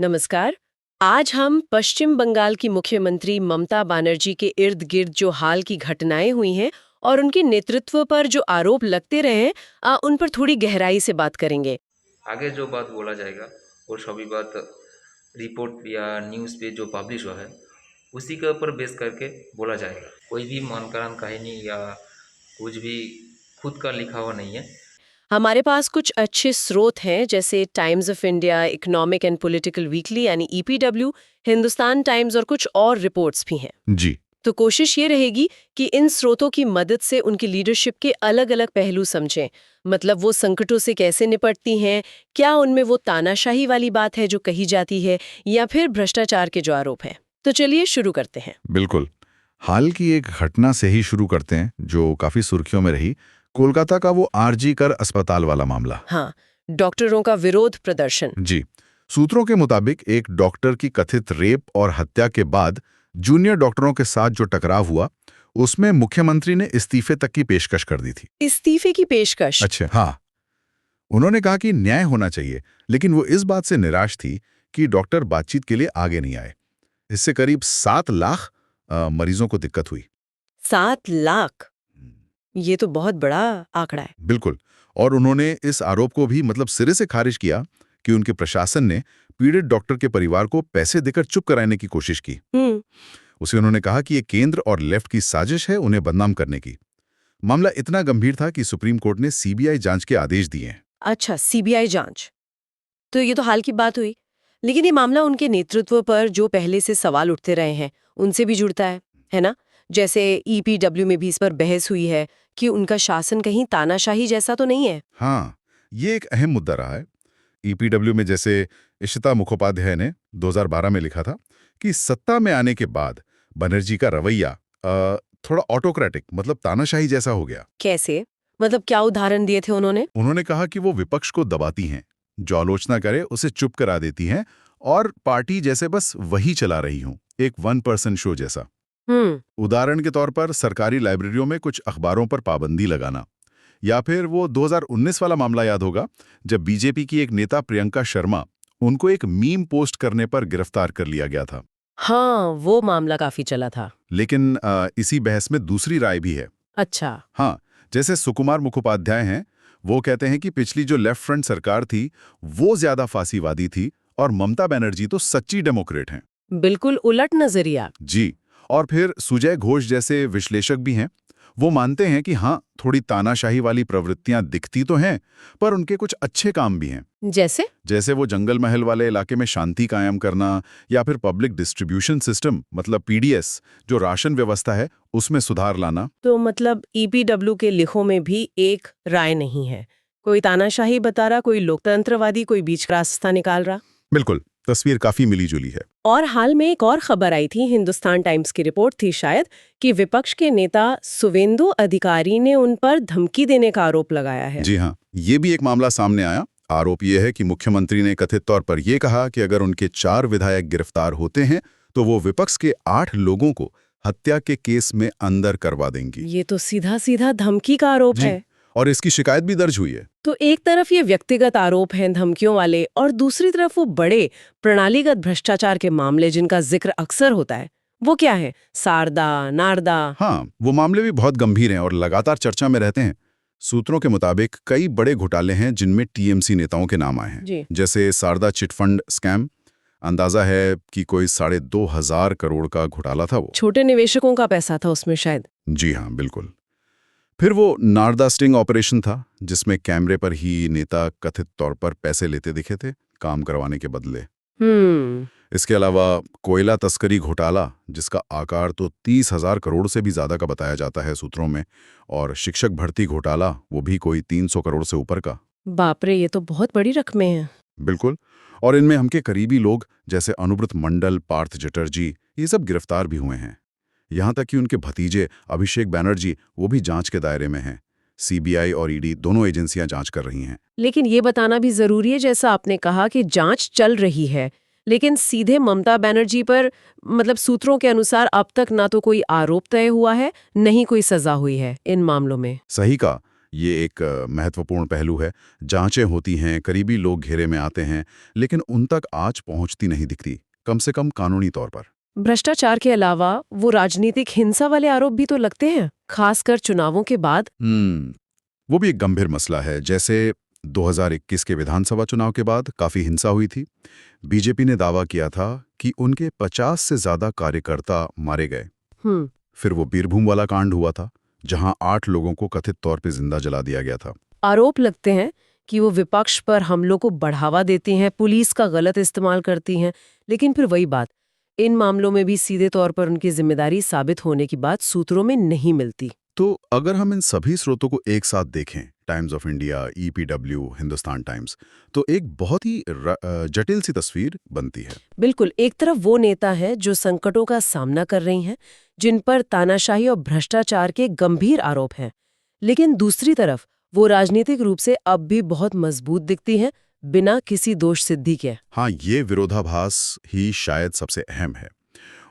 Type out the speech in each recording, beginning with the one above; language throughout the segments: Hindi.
नमस्कार। आज हम पश्चिम बंगाल की मुख्यमंत्री ममता बनर्जी के इर्द गिर्द जो हाल की घटनाएं हुई हैं और उनके नेतृत्व पर जो आरोप लगते रहे हैं उन पर थोड़ी गहराई से बात करेंगे। आगे जो बात बोला जाएगा वो सभी बात रिपोर्ट या न्यूज़ पे जो पब्लिश हुआ है उसी के ऊपर बेस करके बोला जाएगा। कोई भी मनगढ़ंत कहानी या कुछ भी खुद का लिखा हुआ नहीं है। हमारे पास कुछ अच्छे स्रोत हैं जैसे times of India, economic and political weekly यानी ईपीडब्ल्यू, हिंदुस्तान टाइम्स और कुछ और रिपोर्ट्स भी हैं। जी। तो कोशिश ये रहेगी कि इन स्रोतों की मदद से उनकी लीडरशिप के अलग-अलग पहलू समझें। मतलब वो संकटों से कैसे निपटती हैं, क्या उनमें वो तानाशाही वाली बात है जो कही जाती है या फिर भ्रष्टाचार के जो आरोप हैं। तो चलिए शुरू करते हैं। बिल्कुल। हाल की एक घटना से ही शुरू करते हैं जो काफी सुर्खियों में रही, कोलकाता का वो आरजी कर अस्पताल वाला मामला। हाँ, डॉक्टरों का विरोध प्रदर्शन। जी। सूत्रों के मुताबिक एक डॉक्टर की कथित रेप और हत्या के बाद जूनियर डॉक्टरों के साथ जो टकराव हुआ, उसमें मुख्यमंत्री ने इस्तीफे तक की पेशकश कर दी थी। इस्तीफे की पेशकश। अच्छा, हाँ। उन्होंने कहा कि न्याय होना चाहिए, लेकिन वो इस बात से निराश थी कि डॉक्टर बातचीत के लिए आगे नहीं आए। इससे करीब 7 लाख मरीजों को दिक्कत हुई। 7 लाख, ये तो बहुत बड़ा आंकड़ा है। बिल्कुल। और उन्होंने इस आरोप को भी सिरे से खारिज किया कि उनके प्रशासन ने पीड़ित डॉक्टर के परिवार को पैसे देकर चुप कराने की कोशिश की। उसे उन्होंने कहा कि ये केंद्र और लेफ्ट की साजिश है उन्हें बदनाम करने की। मामला इतना गंभीर था कि सुप्रीम कोर्ट ने सीबीआई जांच के आदेश दिए हैं। अच्छा, सीबीआई जांच। तो ये तो हाल की बात हुई, लेकिन ये मामला उनके नेतृत्व पर जो पहले से सवाल उठते रहे हैं उनसे भी जुड़ता है ना? जैसे ईपीडब्ल्यू में भी इस पर बहस हुई है कि उनका शासन कहीं तानाशाही जैसा तो नहीं है। हाँ, ये एक अहम मुद्दा रहा है। ईपीडब्ल्यू में जैसे इशिता मुखोपाध्याय ने 2012 में लिखा था कि सत्ता में आने के बाद बनर्जी का रवैया थोड़ा ऑटोक्रेटिक तानाशाही जैसा हो गया। कैसे? मतलब क्या उदाहरण दिए थे उन्होंने? उन्होंने कहा कि वो विपक्ष को दबाती हैं, जो आलोचना करे उसे चुप करा देती हैं और पार्टी जैसे बस वही चला रही हूं, एक 1% शो जैसा। उदाहरण के तौर पर सरकारी लाइब्रेरियों में कुछ अखबारों पर पाबंदी लगाना, या फिर वो 2019 वाला मामला याद होगा जब बीजेपी की एक नेता प्रियंका शर्मा उनको एक मीम पोस्ट करने पर गिरफ्तार कर लिया गया था। हाँ, वो मामला काफी चला था। लेकिन इसी बहस में दूसरी राय भी है। अच्छा। हाँ, जैसे सुकुमार मुखोपाध्याय हैं, वो कहते हैं कि पिछली जो लेफ्ट फ्रंट सरकार थी वो ज्यादा फांसीवादी थी और ममता बनर्जी तो सच्ची डेमोक्रेट हैं। बिल्कुल उलट नजरिया। जी। और फिर सुजय घोष जैसे विश्लेषक भी हैं, वो मानते हैं कि हाँ, थोड़ी तानाशाही वाली प्रवृत्तियां दिखती तो हैं, पर उनके कुछ अच्छे काम भी हैं। जैसे वो जंगल महल वाले इलाके में शांति कायम करना, या फिर पब्लिक डिस्ट्रीब्यूशन सिस्टम पीडीएस जो राशन व्यवस्था है उसमें सुधार लाना। तो मतलब ईपीडब्ल्यू के लिखों में भी एक राय नहीं है, कोई तानाशाही बता रहा, कोई लोकतंत्रवादी, कोई बीच का रास्ता निकाल रहा। बिल्कुल, तस्वीर काफी मिली-जुली है। और हाल में एक और खबर आई थी, हिंदुस्तान टाइम्स की रिपोर्ट थी शायद, कि विपक्ष के नेता सुवेंदु अधिकारी ने उन पर धमकी देने का आरोप लगाया है। जी हाँ, ये भी एक मामला सामने आया। आरोप ये है कि मुख्यमंत्री ने कथित तौर पर यह कहा कि अगर उनके 4 विधायक गिरफ्तार होते हैं तो वो विपक्ष के 8 लोगों को हत्या के केस में अंदर करवा देंगी। ये तो सीधा सीधा धमकी का आरोप है। और इसकी शिकायत भी दर्ज हुई है। तो एक तरफ ये व्यक्तिगत आरोप हैं धमकियों वाले, और दूसरी तरफ वो बड़े प्रणालीगत भ्रष्टाचार के मामले जिनका जिक्र अक्सर होता है। वो क्या है? सारदा, नारदा। हाँ, वो मामले भी बहुत गंभीर हैं और लगातार चर्चा में रहते हैं। सूत्रों के मुताबिक कई बड़े घोटाले हैं जिनमें टीएमसी नेताओं के नाम आए हैं। जैसे सारदा चिटफंड स्कैम, अंदाजा है कि कोई 2,500 करोड़ का घोटाला था वो। छोटे निवेशकों का पैसा था उसमें शायद। जी हाँ, बिल्कुल। फिर वो नारदा स्टिंग ऑपरेशन था जिसमें कैमरे पर ही नेता कथित तौर पर पैसे लेते दिखे थे काम करवाने के बदले। इसके अलावा कोयला तस्करी घोटाला, जिसका आकार तो 30,000 करोड़ से भी ज्यादा का बताया जाता है सूत्रों में, और शिक्षक भर्ती घोटाला, वो भी कोई 300 करोड़ से ऊपर का। बाप रे, ये तो बहुत बड़ी रकमें हैं। बिल्कुल। और इनमें हमके करीबी लोग जैसे अनुब्रत मंडल, पार्थ चटर्जी, ये सब गिरफ्तार भी हुए हैं। यहाँ तक कि उनके भतीजे अभिषेक बैनर्जी, वो भी जांच के दायरे में हैं। सीबीआई और ईडी दोनों एजेंसियां जांच कर रही हैं। लेकिन ये बताना भी जरूरी है, जैसा आपने कहा कि जांच चल रही है, लेकिन सीधे ममता बनर्जी पर सूत्रों के अनुसार अब तक ना तो कोई आरोप तय हुआ है, नहीं कोई सजा हुई है इन मामलों में। सही कहा। ये एक महत्वपूर्ण पहलू है। जांचें होती हैं, करीबी लोग घेरे में आते हैं, लेकिन उन तक आंच पहुंचती नहीं दिखती, कम से कम कानूनी तौर पर। भ्रष्टाचार के अलावा वो राजनीतिक हिंसा वाले आरोप भी तो लगते हैं, खासकर चुनावों के बाद। वो भी एक गंभीर मसला है। जैसे 2021 के विधानसभा चुनाव के बाद काफी हिंसा हुई थी। बीजेपी ने दावा किया था कि उनके 50 से ज्यादा कार्यकर्ता मारे गए। हम्म। फिर वो बीरभूम वाला कांड हुआ था, जहां 8 लोगों को कथित तौर पे जिंदा जला दिया गया था। आरोप लगते हैं कि वो विपक्ष पर हमलों को बढ़ावा देती हैं, पुलिस का गलत इस्तेमाल करती हैं। लेकिन फिर वही बात, इन मामलों में भी सीधे तौर पर उनकी जिम्मेदारी साबित होने की बात सूत्रों में नहीं मिलती। तो अगर हम इन सभी स्रोतों को एक साथ देखें, times of India, EPW, Hindustan times, तो एक बहुत ही जटिल सी तस्वीर बनती है। बिल्कुल, एक तरफ वो नेता है जो संकटों का सामना कर रही हैं, जिन पर तानाशाही और भ्रष्टाचार के गंभीर आरोप हैं। लेकिन दूसरी तरफ वो राजनीतिक रूप से अब भी बहुत मजबूत दिखती हैं, बिना किसी दोष सिद्धि के। हाँ, ये विरोधाभास ही शायद सबसे अहम है।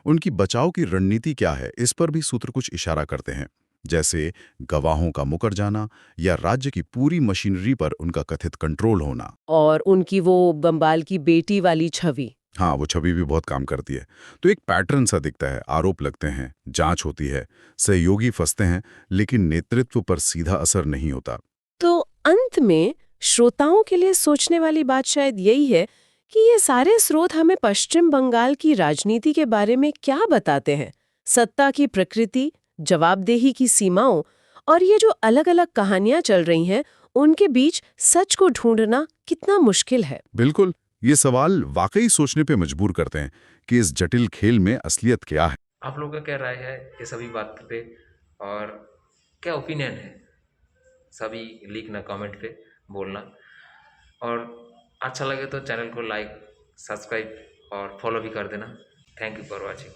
उनकी बचाव की रणनीति क्या है, इस पर भी सूत्र कुछ इशारा करते हैं। जैसे गवाहों का मुकर जाना या राज्य की पूरी मशीनरी पर उनका कथित कंट्रोल होना। और उनकी वो बंबाल की बेटी वाली छवि। हाँ, वो छवि भी बहुत काम करती है। तो एक पैटर्न सा दिखता है, आरोप लगते हैं, जांच होती है, सहयोगी फंसते हैं, लेकिन नेतृत्व पर सीधा असर नहीं होता। तो अंत में श्रोताओं के लिए सोचने वाली बात शायद यही है कि ये सारे स्रोत हमें पश्चिम बंगाल की राजनीति के बारे में क्या बताते हैं। सत्ता की प्रकृति, जवाबदेही की सीमाओं और ये जो अलग-अलग कहानियां चल रही हैं, उनके बीच सच को ढूंढना कितना मुश्किल है। बिल्कुल, ये सवाल वाकई सोचने पे मजबूर करते हैं कि इस जटिल खेल में असलियत क्या है। आप लोगों का क्या राय है ये सभी बात पे, और क्या ओपिनियन है, सभी लिखना कमेंट पे बोलना। और अच्छा लगे तो चैनल को लाइक, सब्सक्राइब और फॉलो भी कर देना। Thank you for watching.